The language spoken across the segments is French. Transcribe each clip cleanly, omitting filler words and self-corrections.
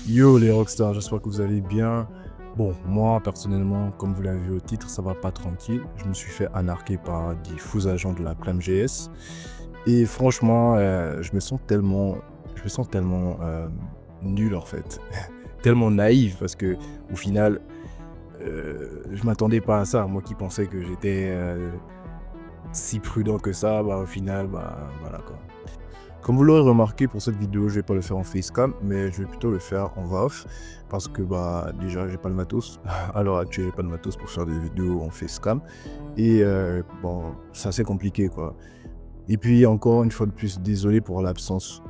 Yo les rockstars, j'espère que vous allez bien. Bon, moi personnellement, comme vous l'avez vu au titre, ça va pas tranquille. Je me suis fait anarquer par des faux agents de la ClamGS. Et franchement, je me sens tellement nul en fait. Tellement naïf parce que au final, je m'attendais pas à ça. Moi qui pensais que j'étais si prudent que ça, bah au final, bah voilà quoi. Comme vous l'aurez remarqué, pour cette vidéo, je vais pas le faire en facecam, mais je vais plutôt le faire en voix off, parce que bah déjà j'ai pas le matos. À l'heure actuelle, j'ai pas de matos pour faire des vidéos en facecam, et bon, c'est assez compliqué quoi. Et puis encore une fois de plus, désolé pour l'absence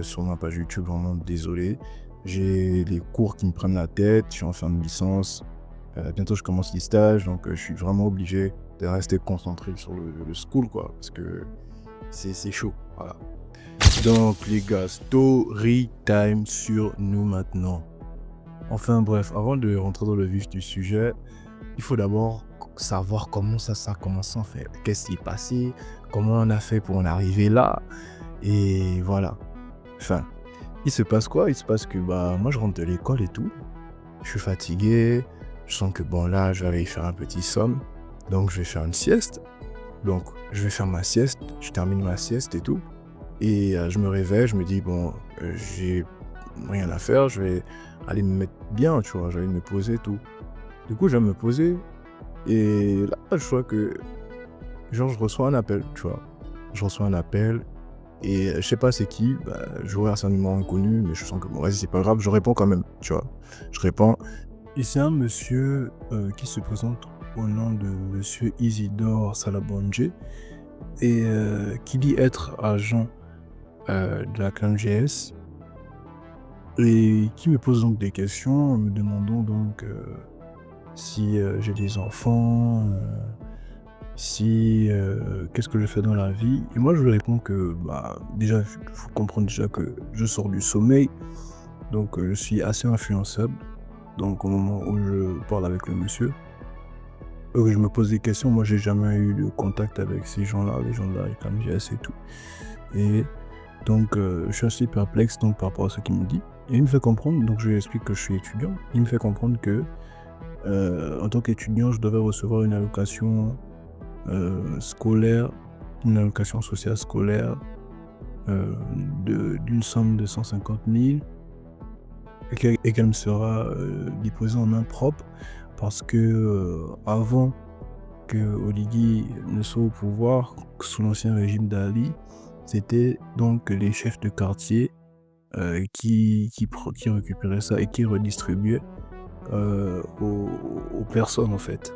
sur ma page YouTube, vraiment désolé. J'ai les cours qui me prennent la tête, je suis en fin de licence, bientôt je commence les stages, donc je suis vraiment obligé de rester concentré sur le school quoi, parce que c'est chaud, voilà. Donc les gars, story time sur nous maintenant. Enfin bref, avant de rentrer dans le vif du sujet, il faut d'abord savoir comment ça a commencé en fait. Qu'est-ce qui est passé, comment on a fait pour en arriver là, et voilà. Enfin, il se passe quoi? Il se passe que bah moi je rentre de l'école et tout, je suis fatigué, je sens que bon là je vais aller faire un petit somme, donc je vais faire une sieste. Donc je vais faire ma sieste, je termine ma sieste et tout. Et je me réveille, je me dis, bon, j'ai rien à faire, je vais aller me mettre bien, tu vois, je vais aller me poser et tout. Du coup, je vais me poser, et là, je vois que, genre, je reçois un appel, tu vois. Je reçois un appel, et je sais pas c'est qui, bah, je vois c'est un numéro inconnu, mais je sens que, bon, vas-y, c'est pas grave, je réponds quand même, tu vois. Je réponds. Et c'est un monsieur qui se présente au nom de monsieur Isidore Salabonje, et qui dit être agent de la ClamGS, et qui me pose donc des questions, me demandant donc si j'ai des enfants, si qu'est-ce que je fais dans la vie. Et moi je lui réponds que bah déjà il faut comprendre déjà que je sors du sommeil, donc je suis assez influençable. Donc au moment où je parle avec le monsieur, je me pose des questions, moi j'ai jamais eu de contact avec ces gens-là, les gens de la ClamGS et tout. Et donc je suis assez perplexe donc par rapport à ce qu'il me dit. Et il me fait comprendre, donc je lui explique que je suis étudiant, il me fait comprendre que en tant qu'étudiant, je devais recevoir une allocation scolaire, une allocation sociale scolaire d'une somme de 150 000, et qu'elle me sera déposée en main propre, parce que avant que Oligui ne soit au pouvoir, sous l'ancien régime d'Ali, c'était donc les chefs de quartier qui récupéraient ça et qui redistribuaient aux personnes en fait.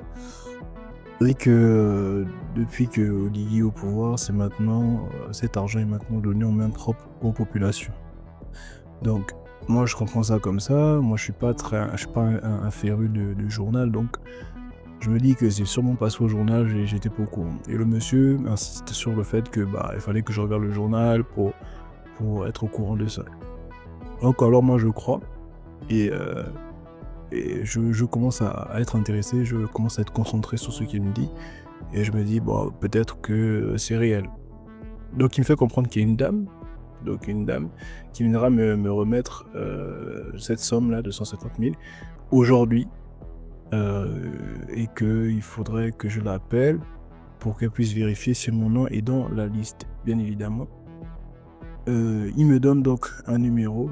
Et que depuis que Oligui est au pouvoir, c'est maintenant, cet argent est maintenant donné en main propre aux populations. Donc moi je comprends ça comme ça, moi je suis pas un féru de journal, donc je me dis que c'est sûrement passé au journal, j'étais pas au courant. Et le monsieur insiste sur le fait que bah il fallait que je regarde le journal pour être au courant de ça. Donc alors moi je crois, et je commence à être intéressé, je commence à être concentré sur ce qu'il me dit, et je me dis, bon, peut-être que c'est réel. Donc il me fait comprendre qu'il y a une dame qui viendra me remettre cette somme-là de 150 000 aujourd'hui, et qu'il faudrait que je l'appelle pour qu'elle puisse vérifier si mon nom est dans la liste, bien évidemment. Il me donne donc un numéro,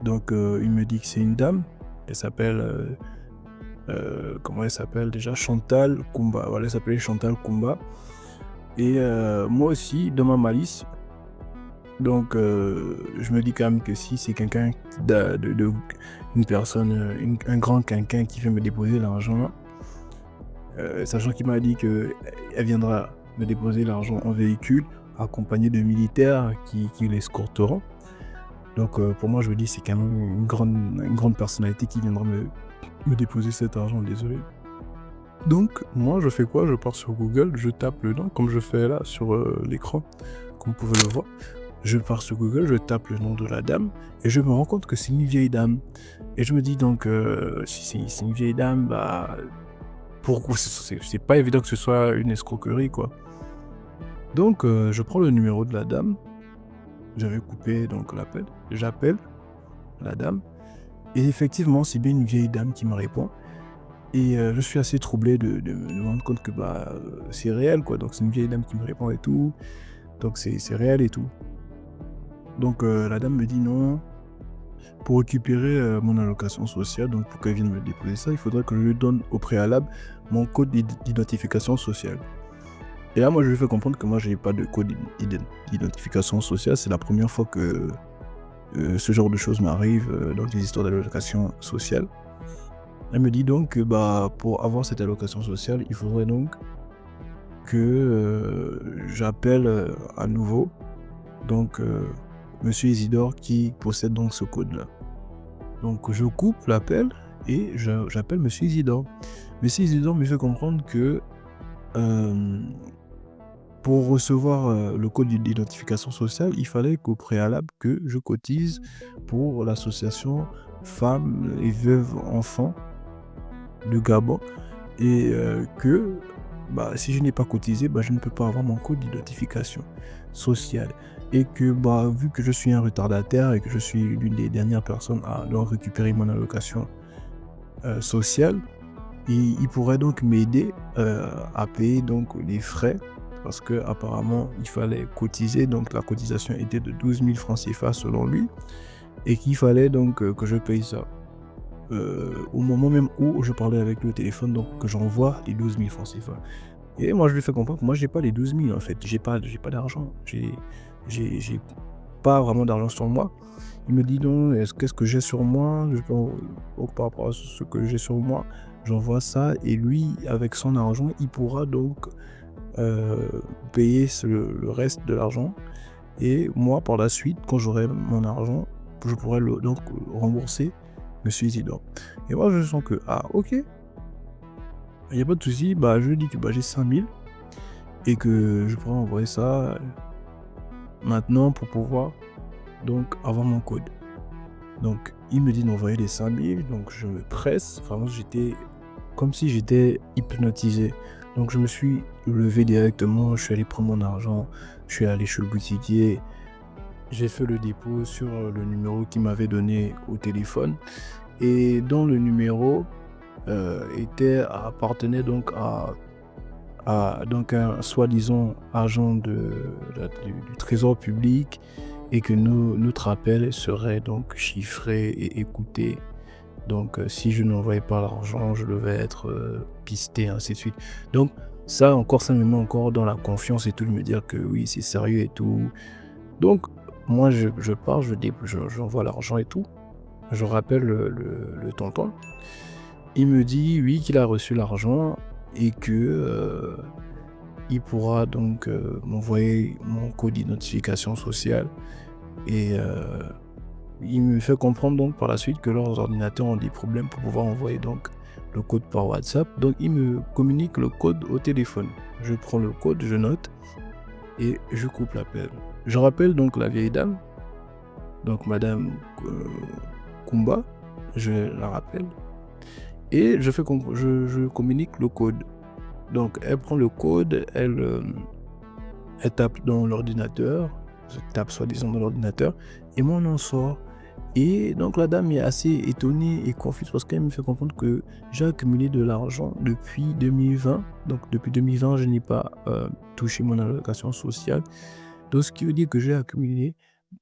donc il me dit que c'est une dame, elle s'appelle... comment elle s'appelle déjà, Chantal Kumba. Voilà, elle s'appelait Chantal Kumba. Et moi aussi, dans ma malice, donc je me dis quand même que si c'est quelqu'un, une personne, un grand quelqu'un qui veut me déposer l'argent, sachant qu'il m'a dit qu'elle viendra me déposer l'argent en véhicule, accompagnée de militaires qui l'escorteront. Donc pour moi, je me dis c'est quand même une grande personnalité qui viendra me déposer cet argent, désolé. Donc moi je fais quoi? Je pars sur Google, je tape le nom, comme je fais là sur l'écran, comme vous pouvez le voir. Je pars sur Google, je tape le nom de la dame, et je me rends compte que c'est une vieille dame. Et je me dis donc, si c'est une vieille dame, bah pourquoi c'est pas évident que ce soit une escroquerie quoi. Donc je prends le numéro de la dame, j'avais coupé donc l'appel, j'appelle, la dame. Et effectivement, c'est bien une vieille dame qui me répond. Et je suis assez troublé de me rendre compte que c'est réel, quoi. Donc c'est une vieille dame qui me répond et tout. Donc c'est réel et tout. Donc la dame me dit non, pour récupérer mon allocation sociale, donc pour qu'elle vienne me déposer ça, il faudrait que je lui donne au préalable mon code d'identification sociale. Et là, moi, je lui fais comprendre que moi, je n'ai pas de code d'identification sociale. C'est la première fois que ce genre de choses m'arrive dans des histoires d'allocation sociale. Elle me dit donc que pour avoir cette allocation sociale, il faudrait donc que j'appelle à nouveau donc Monsieur Isidore qui possède donc ce code-là. Donc je coupe l'appel et j'appelle Monsieur Isidore. Monsieur Isidore me fait comprendre que pour recevoir le code d'identification sociale, il fallait qu'au préalable que je cotise pour l'association Femmes et Veuves Enfants de Gabon et que si je n'ai pas cotisé, je ne peux pas avoir mon code d'identification sociale. Et que vu que je suis un retardataire et que je suis l'une des dernières personnes à donc récupérer mon allocation sociale, il pourrait donc m'aider à payer donc les frais parce que apparemment il fallait cotiser, donc la cotisation était de 12 000 francs CFA selon lui et qu'il fallait donc que je paye ça. Au moment même où je parlais avec lui au téléphone, donc que j'envoie les 12 000 francs CFA. Et moi je lui fais comprendre que moi j'ai pas les 12 000 en fait, j'ai pas d'argent, j'ai pas vraiment d'argent sur moi. Il me dit non, qu'est-ce que j'ai sur moi, par rapport à ce que j'ai sur moi, j'envoie ça et lui avec son argent il pourra donc payer le reste de l'argent et moi par la suite quand j'aurai mon argent je pourrai donc rembourser Monsieur Isidore. Et moi je sens que ok, il n'y a pas de souci, je lui dis que j'ai 5 000 et que je pourrais envoyer ça maintenant pour pouvoir donc avoir mon code. Donc il me dit d'envoyer les 5 000, donc je me presse, vraiment j'étais comme si j'étais hypnotisé. Donc je me suis levé directement, je suis allé prendre mon argent, je suis allé chez le boutiquier, j'ai fait le dépôt sur le numéro qu'il m'avait donné au téléphone et dans le numéro appartenait donc à donc un soi-disant agent du trésor public et que notre appel serait donc chiffré et écouté. Donc si je n'envoyais pas l'argent, je devais être pisté, ainsi de suite. Donc ça me met encore dans la confiance et tout, de me dire que oui, c'est sérieux et tout. Donc moi je pars, j'envoie l'argent et tout. Je rappelle le tonton. Il me dit oui qu'il a reçu l'argent et que il pourra donc m'envoyer mon code d'identification sociale et il me fait comprendre donc par la suite que leurs ordinateurs ont des problèmes pour pouvoir envoyer donc le code par WhatsApp. Donc il me communique le code au téléphone. Je prends le code, je note et je coupe l'appel. Je rappelle donc la vieille dame, donc Madame Kumba, je la rappelle et je communique le code. Donc elle prend le code, elle tape dans l'ordinateur, soi-disant dans l'ordinateur, et moi on en sort. Et donc la dame est assez étonnée et confuse parce qu'elle me fait comprendre que j'ai accumulé de l'argent depuis 2020. Donc depuis 2020, je n'ai pas touché mon allocation sociale. Donc ce qui veut dire que j'ai accumulé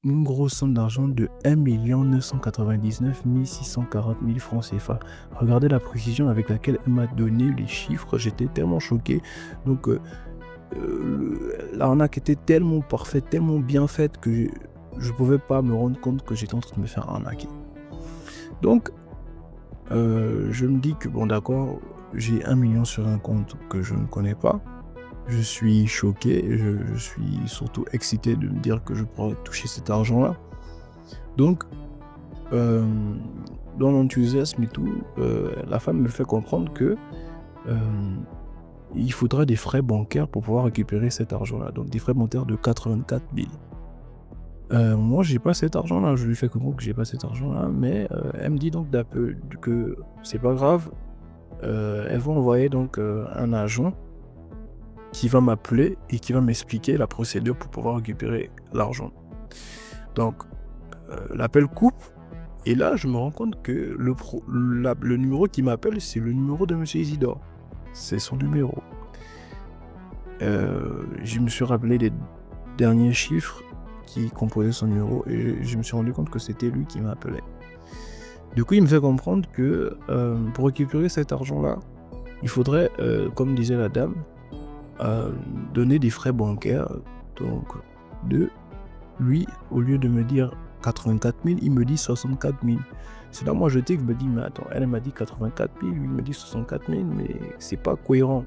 une grosse somme d'argent de 1 999 640 000 francs CFA. Regardez la précision avec laquelle elle m'a donné les chiffres, j'étais tellement choqué. Donc l'arnaque était tellement parfaite, tellement bien faite que je ne pouvais pas me rendre compte que j'étais en train de me faire arnaquer. Donc je me dis que d'accord, j'ai 1 million sur un compte que je ne connais pas. Je suis choqué, je suis surtout excité de me dire que je pourrais toucher cet argent-là. Donc, dans l'enthousiasme et tout, la femme me fait comprendre que il faudra des frais bancaires pour pouvoir récupérer cet argent-là. Donc, des frais bancaires de 84 000. Moi, j'ai pas cet argent-là. Je lui fais comprendre que j'ai pas cet argent-là, mais elle me dit donc que c'est pas grave. Elle va envoyer donc un agent qui va m'appeler et qui va m'expliquer la procédure pour pouvoir récupérer l'argent. Donc, l'appel coupe, Et là, je me rends compte que le numéro qui m'appelle, c'est le numéro de Monsieur Isidore. C'est son numéro. Je me suis rappelé les derniers chiffres qui composaient son numéro et je me suis rendu compte que c'était lui qui m'appelait. Du coup, il me fait comprendre que pour récupérer cet argent-là, il faudrait, comme disait la dame, donner des frais bancaires. Donc, de lui, au lieu de me dire 84 000, il me dit 64 000. C'est là, moi, je me dis, mais attends, elle m'a dit 84 000, lui, il me dit 64 000, mais c'est pas cohérent.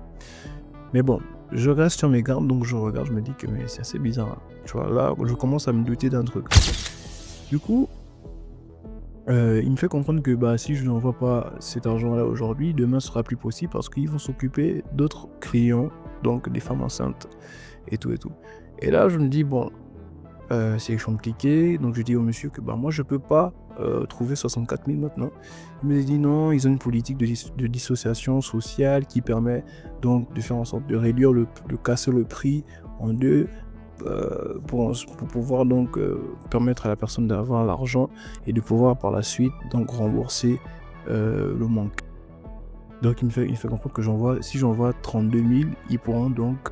Mais bon, je reste sur mes gardes, donc je regarde, je me dis que mais c'est assez bizarre. Hein. Tu vois, là, je commence à me douter d'un truc. Du coup, il me fait comprendre que bah, si je n'envoie pas cet argent-là aujourd'hui, demain ce sera plus possible parce qu'ils vont s'occuper d'autres clients, donc des femmes enceintes et tout et tout. Et là, je me dis, bon, c'est compliqué, donc je dis au monsieur que bah, moi je peux pas trouver 64 000 maintenant. Il me dit non, ils ont une politique de dissociation sociale qui permet donc de faire en sorte de réduire de casser le prix en deux pour pouvoir donc permettre à la personne d'avoir l'argent et de pouvoir par la suite donc rembourser le manque. Donc il me fait comprendre que si j'envoie 32 000, ils pourront donc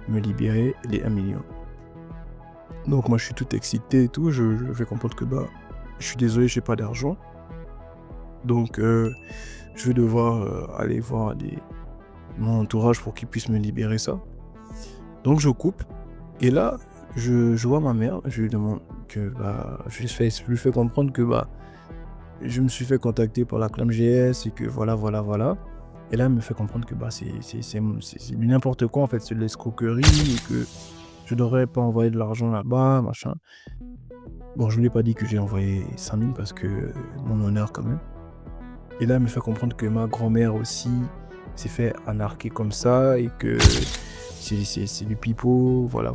me libérer les 1 million. Donc moi je suis tout excité et tout, je fais comprendre que bah je suis désolé, j'ai pas d'argent. Donc je vais devoir aller voir mon entourage pour qu'ils puissent me libérer ça. Donc je coupe et là je vois ma mère, je lui demande que bah je lui fais comprendre que bah je me suis fait contacter par la CLAM GS et que voilà. Et là elle me fait comprendre que bah c'est du n'importe quoi en fait, c'est de l'escroquerie et que je devrais pas envoyer de l'argent là-bas, machin. Bon, je lui ai pas dit que j'ai envoyé 5 000 parce que mon honneur quand même. Et là, elle me fait comprendre que ma grand-mère aussi s'est fait anarquer comme ça et que c'est du pipeau, voilà.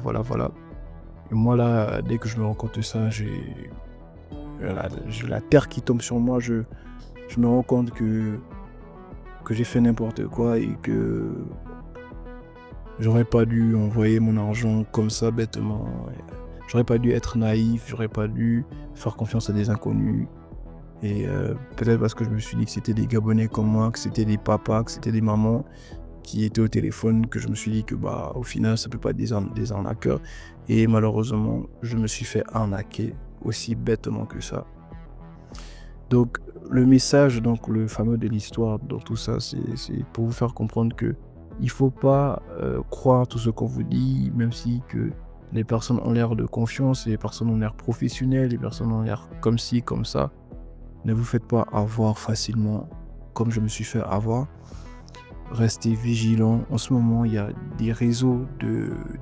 Et moi là, dès que je me rends compte de ça, j'ai la terre qui tombe sur moi, je me rends compte que j'ai fait n'importe quoi et que j'aurais pas dû envoyer mon argent comme ça bêtement. J'aurais pas dû être naïf, j'aurais pas dû faire confiance à des inconnus. Et peut-être parce que je me suis dit que c'était des Gabonais comme moi, que c'était des papas, que c'était des mamans qui étaient au téléphone, que je me suis dit que bah au final ça peut pas être des arnaqueurs. Et malheureusement, je me suis fait arnaquer aussi bêtement que ça. Donc le message, donc le fameux de l'histoire dans tout ça, c'est pour vous faire comprendre que il faut pas croire tout ce qu'on vous dit, même si que les personnes ont l'air de confiance, les personnes ont l'air professionnelles, les personnes ont l'air comme ci, comme ça. Ne vous faites pas avoir facilement, comme je me suis fait avoir. Restez vigilants. En ce moment, il y a des réseaux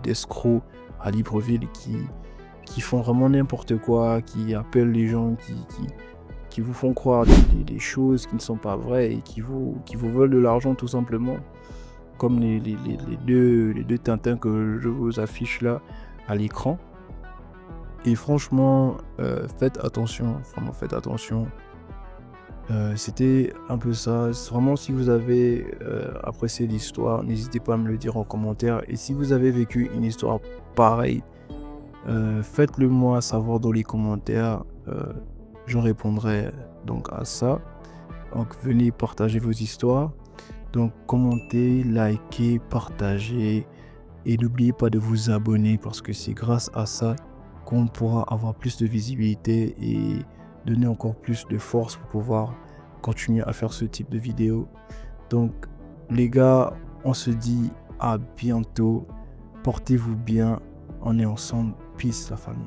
d'escrocs à Libreville qui font vraiment n'importe quoi, qui appellent les gens, qui vous font croire des choses qui ne sont pas vraies et qui vous veulent de l'argent tout simplement. Comme les deux Tintins que je vous affiche là à l'écran. Et franchement, faites attention, vraiment faites attention. C'était un peu ça. Vraiment, si vous avez apprécié l'histoire, n'hésitez pas à me le dire en commentaire. Et si vous avez vécu une histoire pareille, faites-le moi savoir dans les commentaires. Je répondrai donc à ça. Donc venez partager vos histoires. Donc commentez, likez, partagez. Et n'oubliez pas de vous abonner parce que c'est grâce à ça qu'on pourra avoir plus de visibilité et donner encore plus de force pour pouvoir continuer à faire ce type de vidéos. Donc les gars, on se dit à bientôt. Portez-vous bien. On est ensemble. Peace la famille.